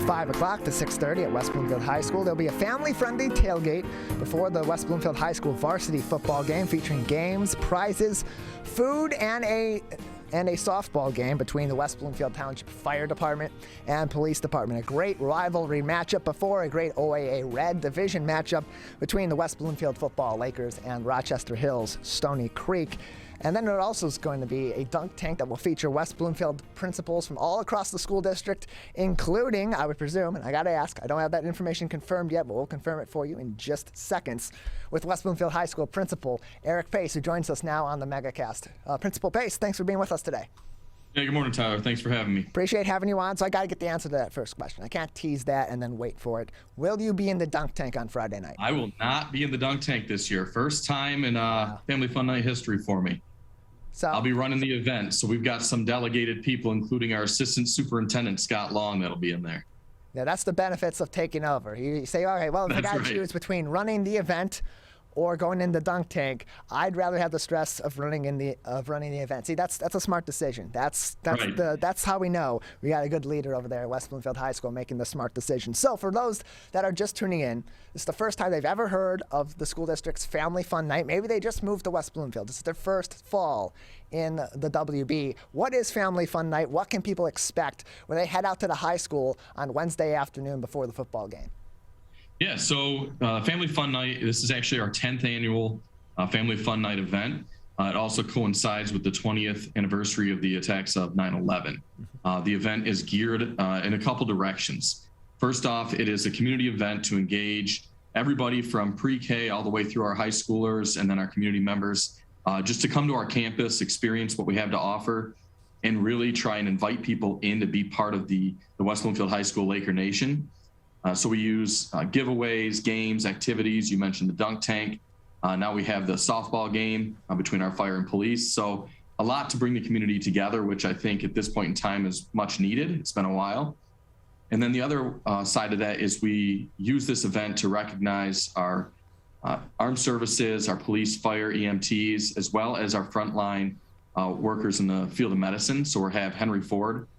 5 o'clock to 6:30 at West Bloomfield High School. There'll be a family-friendly tailgate before the West Bloomfield High School varsity football game featuring games, prizes, food, and a softball game between the West Bloomfield Township Fire Department and Police Department. A great rivalry matchup before a great OAA Red Division matchup between the West Bloomfield Football Lakers and Rochester Hills Stoney Creek. And then there also is going to be a dunk tank that will feature West Bloomfield principals from all across the school district, including, I would presume, and I got to ask, I don't have that information confirmed yet, but we'll confirm it for you in just seconds, with West Bloomfield High School principal Eric Pace, who joins us now on the MegaCast. Principal Pace, thanks for being with us today. Hey, good morning, Tyler. Thanks for having me. Appreciate having you on. So I got to get the answer to that first question. I can't tease that and then wait for it. Will you be in the dunk tank on Friday night? I will not be in the dunk tank this year. First time in Family Fun Night history for me. So I'll be running the event. So we've got some delegated people, including our assistant superintendent, Scott Long, that'll be in there. Yeah, that's the benefits of taking over. You say, all right, well, if I got to choose between running the event or going in the dunk tank, I'd rather have the stress of running the event. See, that's a smart decision. That's how we know we got a good leader over there at West Bloomfield High School making the smart decision. So for those that are just tuning in, it's the first time they've ever heard of the school district's Family Fun Night. Maybe they just moved to West Bloomfield. This is their first fall in the WB. What is Family Fun Night? What can people expect when they head out to the high school on Wednesday afternoon before the football game? Yeah, so Family Fun Night, this is actually our 10th annual Family Fun Night event. It also coincides with the 20th anniversary of the attacks of 9/11. The event is geared in a couple directions. First off, it is a community event to engage everybody from pre-K all the way through our high schoolers and then our community members, just to come to our campus, experience what we have to offer, and really try and invite people in to be part of the West Bloomfield High School Laker Nation. So we use giveaways, games, activities. You mentioned the dunk tank. Now we have the softball game between our fire and police. So a lot to bring the community together, which I think at this point in time is much needed. It's been a while. And then the other side of that is we use this event to recognize our armed services, our police, fire, EMTs, as well as our frontline workers in the field of medicine. So we have Henry Ford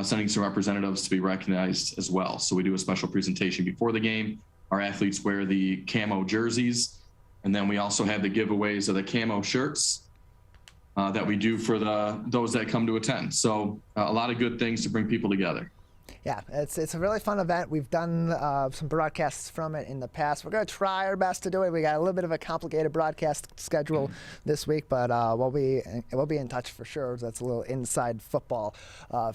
sending some representatives to be recognized as well. So we do a special presentation before the game. Our athletes wear the camo jerseys. And then we also have the giveaways of the camo shirts that we do for those that come to attend. So a lot of good things to bring people together. Yeah, it's a really fun event. We've done some broadcasts from it in the past. We're going to try our best to do it. We got a little bit of a complicated broadcast schedule this week, but we'll be in touch for sure. That's a little inside football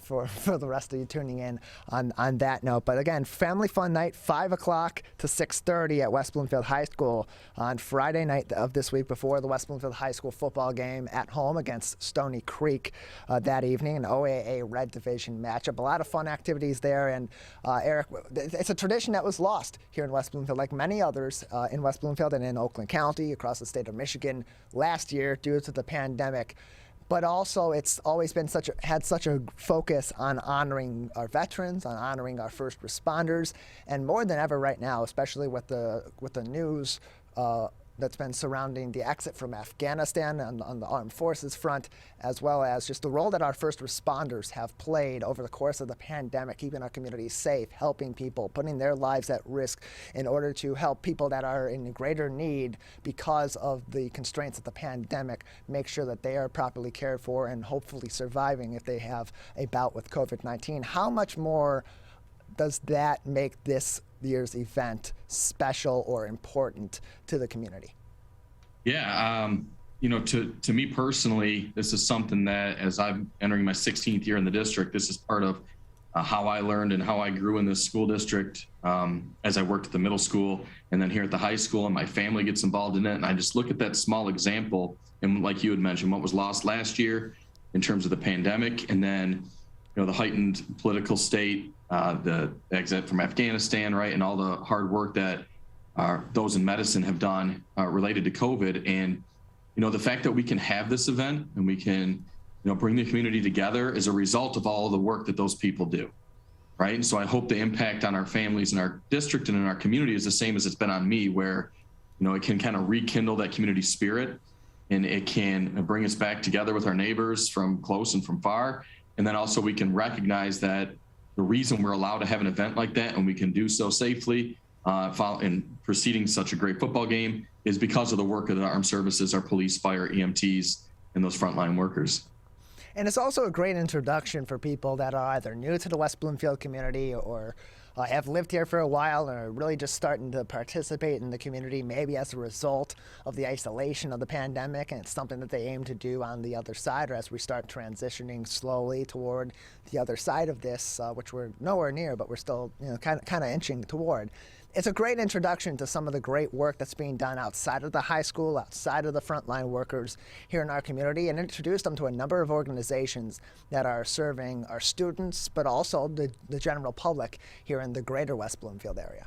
for the rest of you tuning in on that note. But again, Family Fun Night, 5 o'clock to 6:30 at West Bloomfield High School on Friday night of this week before the West Bloomfield High School football game at home against Stoney Creek that evening, an OAA Red Division matchup. A lot of fun activities there, and Eric, it's a tradition that was lost here in West Bloomfield, like many others in West Bloomfield and in Oakland County, across the state of Michigan last year due to the pandemic. But also, it's always been had such a focus on honoring our veterans, on honoring our first responders, and more than ever right now, especially with the news that's been surrounding the exit from Afghanistan on the armed forces front, as well as just the role that our first responders have played over the course of the pandemic, keeping our communities safe, helping people, putting their lives at risk in order to help people that are in greater need because of the constraints of the pandemic, make sure that they are properly cared for and hopefully surviving if they have a bout with COVID-19. How much more does that make this year's event special or important to the community? Yeah, to me personally, this is something that as I'm entering my 16th year in the district, this is part of how I learned and how I grew in this school district as I worked at the middle school and then here at the high school, and my family gets involved in it. And I just look at that small example and like you had mentioned, what was lost last year in terms of the pandemic, and then the heightened political state, the exit from Afghanistan, right, and all the hard work that those in medicine have done related to COVID. And, the fact that we can have this event and we can, bring the community together is a result of all of the work that those people do, right? And so I hope the impact on our families in our district and in our community is the same as it's been on me, where, it can kind of rekindle that community spirit, and it can bring us back together with our neighbors from close and from far. And then also we can recognize that the reason we're allowed to have an event like that and we can do so safely and preceding such a great football game is because of the work of the armed services, our police, fire, EMTs, and those frontline workers. And it's also a great introduction for people that are either new to the West Bloomfield community or have lived here for a while and are really just starting to participate in the community, maybe as a result of the isolation of the pandemic, and it's something that they aim to do on the other side, or as we start transitioning slowly toward the other side of this, which we're nowhere near, but we're still kind of inching toward. It's a great introduction to some of the great work that's being done outside of the high school, outside of the frontline workers here in our community, and introduce them to a number of organizations that are serving our students, but also the general public here in the greater West Bloomfield area.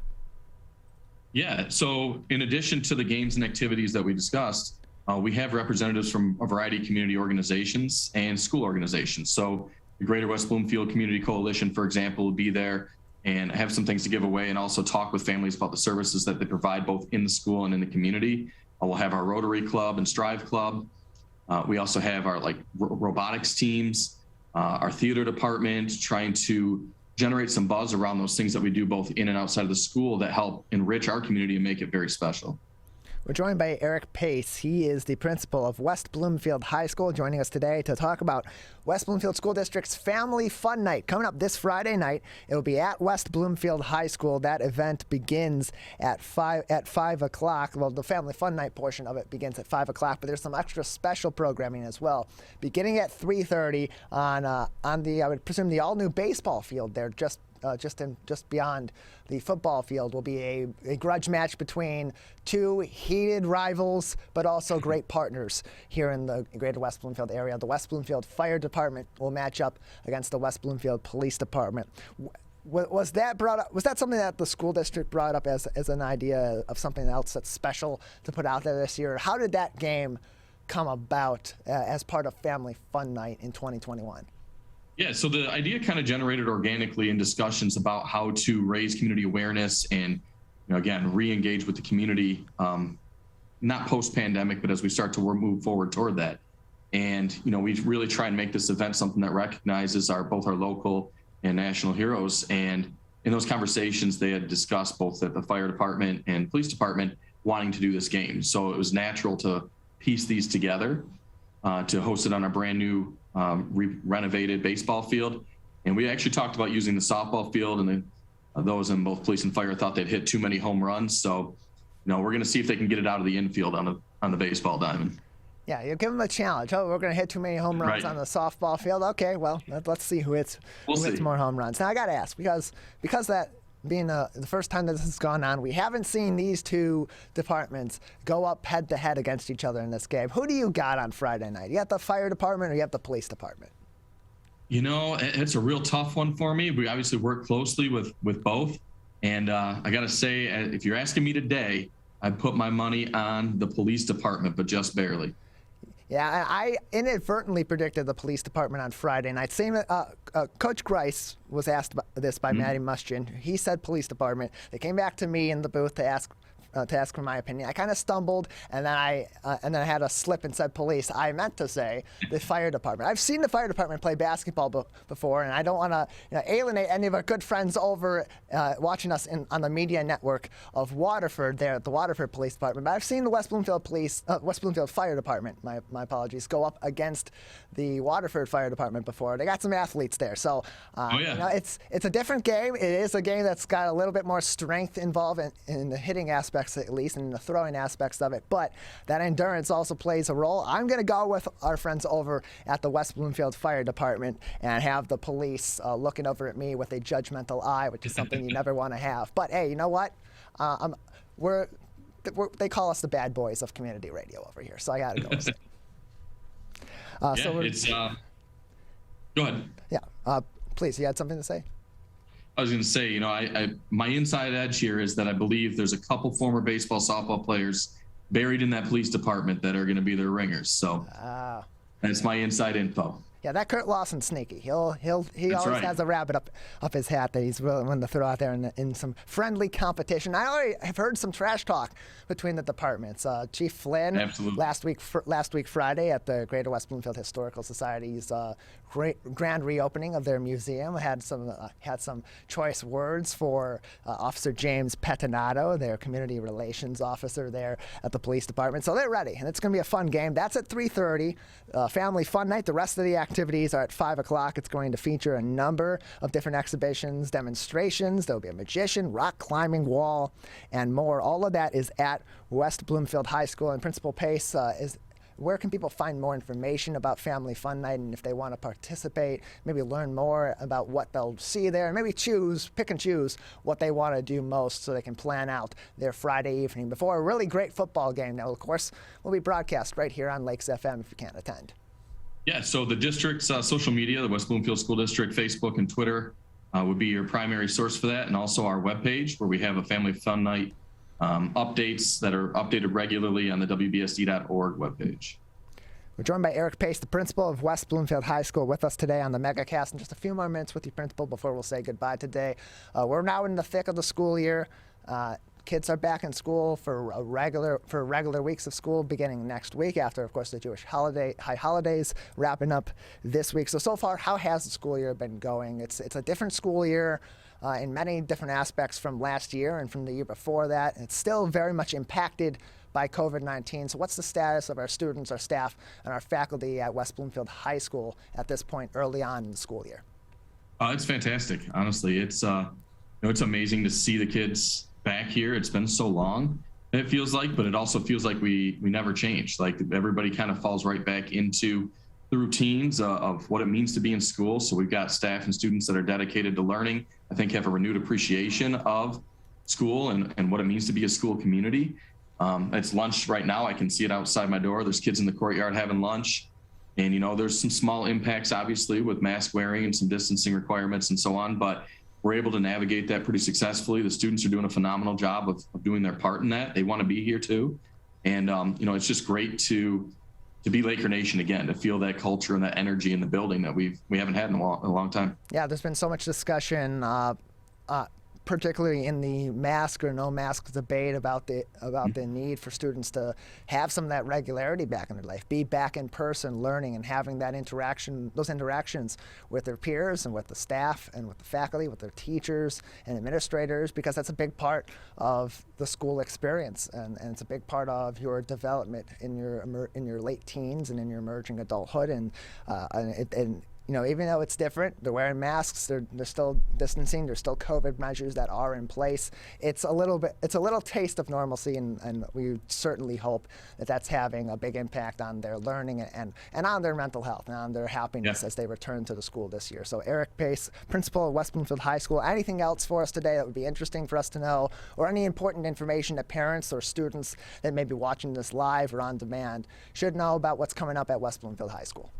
Yeah, so in addition to the games and activities that we discussed, we have representatives from a variety of community organizations and school organizations. So the Greater West Bloomfield Community Coalition, for example, will be there and have some things to give away, and also talk with families about the services that they provide both in the school and in the community. We'll have our Rotary Club and Strive Club. We also have our robotics teams, our theater department, trying to generate some buzz around those things that we do both in and outside of the school that help enrich our community and make it very special. We're joined by Eric Pace. He is the principal of West Bloomfield High School, joining us today to talk about West Bloomfield School District's Family Fun Night coming up this Friday night. It will be at West Bloomfield High School. That event begins at 5 o'clock. Well, the Family Fun Night portion of it begins at 5 o'clock, but there's some extra special programming as well. Beginning at 3:30 on the, I would presume, the all-new baseball field there, just beyond the football field, will be a grudge match between two heated rivals, but also great partners here in the greater West Bloomfield area. The West Bloomfield Fire Department will match up against the West Bloomfield Police Department. Was that brought up? Was that something that the school district brought up as an idea of something else that's special to put out there this year? How did that game come about as part of Family Fun Night in 2021? Yeah, so the idea kind of generated organically in discussions about how to raise community awareness and, again, re-engage with the community, not post-pandemic, but as we start to move forward toward that. And, we really try and make this event something that recognizes both our local and national heroes. And in those conversations, they had discussed both at the fire department and police department wanting to do this game. So it was natural to piece these together, to host it on a brand new renovated baseball field. And we actually talked about using the softball field, and then those in both police and fire thought they'd hit too many home runs. So, we're going to see if they can get it out of the infield on the baseball diamond. Yeah, you give them a challenge. Oh, we're going to hit too many home runs on the softball field. Okay, well, let's see who hits more home runs. Now, I got to ask, because that being the first time that this has gone on, we haven't seen these two departments go up head-to-head against each other in this game. Who do you got on Friday night? You got the fire department or you have the police department? It's a real tough one for me. We obviously work closely with both. And I got to say, if you're asking me today, I'd put my money on the police department, but just barely. Yeah, I inadvertently predicted the police department on Friday night. Coach Grice was asked about this by Maddie Mustian. He said police department. They came back to me in the booth to ask for my opinion. I kind of stumbled, and then I had a slip and said police. I meant to say the fire department. I've seen the fire department play basketball before, and I don't want to alienate any of our good friends over watching us on the media network of Waterford there at the Waterford Police Department. But I've seen the West Bloomfield Fire Department, my apologies, go up against the Waterford Fire Department before. They got some athletes there, so it's a different game. It is a game that's got a little bit more strength involved in the hitting aspect, at least, in the throwing aspects of it, but that endurance also plays a role. I'm going to go with our friends over at the West Bloomfield Fire Department and have the police looking over at me with a judgmental eye, which is something you never want to have. But hey, you know what? They call us the bad boys of community radio over here, so I got to go with it. Go ahead. Yeah, please, you had something to say? I was going to say, my inside edge here is that I believe there's a couple former baseball, softball players buried in that police department that are going to be their ringers. So that's my inside info. Yeah, that Kurt Lawson's sneaky. He always right. has a rabbit up his hat that he's willing to throw out there in some friendly competition. I already have heard some trash talk between the departments. Chief Flynn Absolutely. last week Friday at the Greater West Bloomfield Historical Society's grand reopening of their museum had some choice words for Officer James Pettinato, their community relations officer there at the police department. So they're ready, and it's going to be a fun game. That's at 3:30. Family fun night. The rest of the activities are at 5 o'clock. It's going to feature a number of different exhibitions, demonstrations. There'll be a magician, rock climbing wall, and more. All of that is at West Bloomfield High School. And Principal Pace where can people find more information about Family Fun Night, and if they want to participate, maybe learn more about what they'll see there, and maybe pick and choose what they want to do most so they can plan out their Friday evening before a really great football game that, of course, will be broadcast right here on Lakes FM if you can't attend. Yeah, so the district's social media, the West Bloomfield School District, Facebook and Twitter would be your primary source for that, and also our webpage where we have a Family Fun Night updates that are updated regularly on the WBSD.org webpage. We're joined by Eric Pace, the principal of West Bloomfield High School, with us today on the MegaCast. In just a few more minutes with you, Principal, before we'll say goodbye today. We're now in the thick of the school year. Kids are back in school for regular weeks of school beginning next week after, of course, the Jewish high holidays wrapping up this week. So far, how has the school year been going? It's a different school year in many different aspects from last year and from the year before that. It's still very much impacted by COVID-19. So what's the status of our students, our staff, and our faculty at West Bloomfield High School at this point early on in the school year? It's fantastic. Honestly, it's amazing to see the kids back here. It's been so long, it feels like, but it also feels like we never changed. Like everybody kind of falls right back into the routines of what it means to be in school. So we've got staff and students that are dedicated to learning, I think have a renewed appreciation of school and what it means to be a school community. It's lunch right now. I can see it outside my door. There's kids in the courtyard having lunch. And, there's some small impacts, obviously, with mask wearing and some distancing requirements and so on. But we're able to navigate that pretty successfully. The students are doing a phenomenal job of doing their part in that. They want to be here, too. And, it's just great to be Laker Nation again, to feel that culture and that energy in the building that we haven't had in a long time. Yeah, there's been so much discussion, particularly in the mask or no mask debate about the need for students to have some of that regularity back in their life, be back in person learning and having that those interactions with their peers and with the staff and with the faculty, with their teachers and administrators, because that's a big part of the school experience and it's a big part of your development in your late teens and in your emerging adulthood and even though it's different, they're wearing masks, they're still distancing, there's still COVID measures that are in place. It's a little taste of normalcy, and we certainly hope that that's having a big impact on their learning and on their mental health and on their happiness as they return to the school this year. So Eric Pace, principal of West Bloomfield High School, anything else for us today that would be interesting for us to know, or any important information that parents or students that may be watching this live or on demand should know about what's coming up at West Bloomfield High School?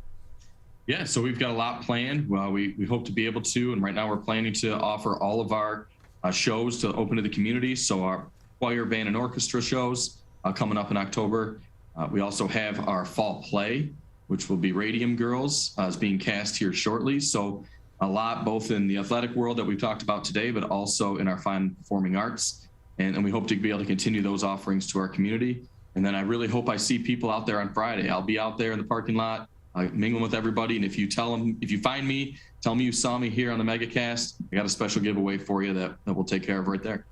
Yeah, so we've got a lot planned. Well, we hope to be able to, and right now we're planning to offer all of our shows to open to the community. So our choir, band, and orchestra shows coming up in October. We also have our fall play, which will be Radium Girls, is being cast here shortly. So a lot both in the athletic world that we've talked about today, but also in our fine performing arts. And we hope to be able to continue those offerings to our community. And then I really hope I see people out there on Friday. I'll be out there in the parking lot, mingling with everybody. And if you find me, tell me you saw me here on the MegaCast, I got a special giveaway for you that we'll take care of right there.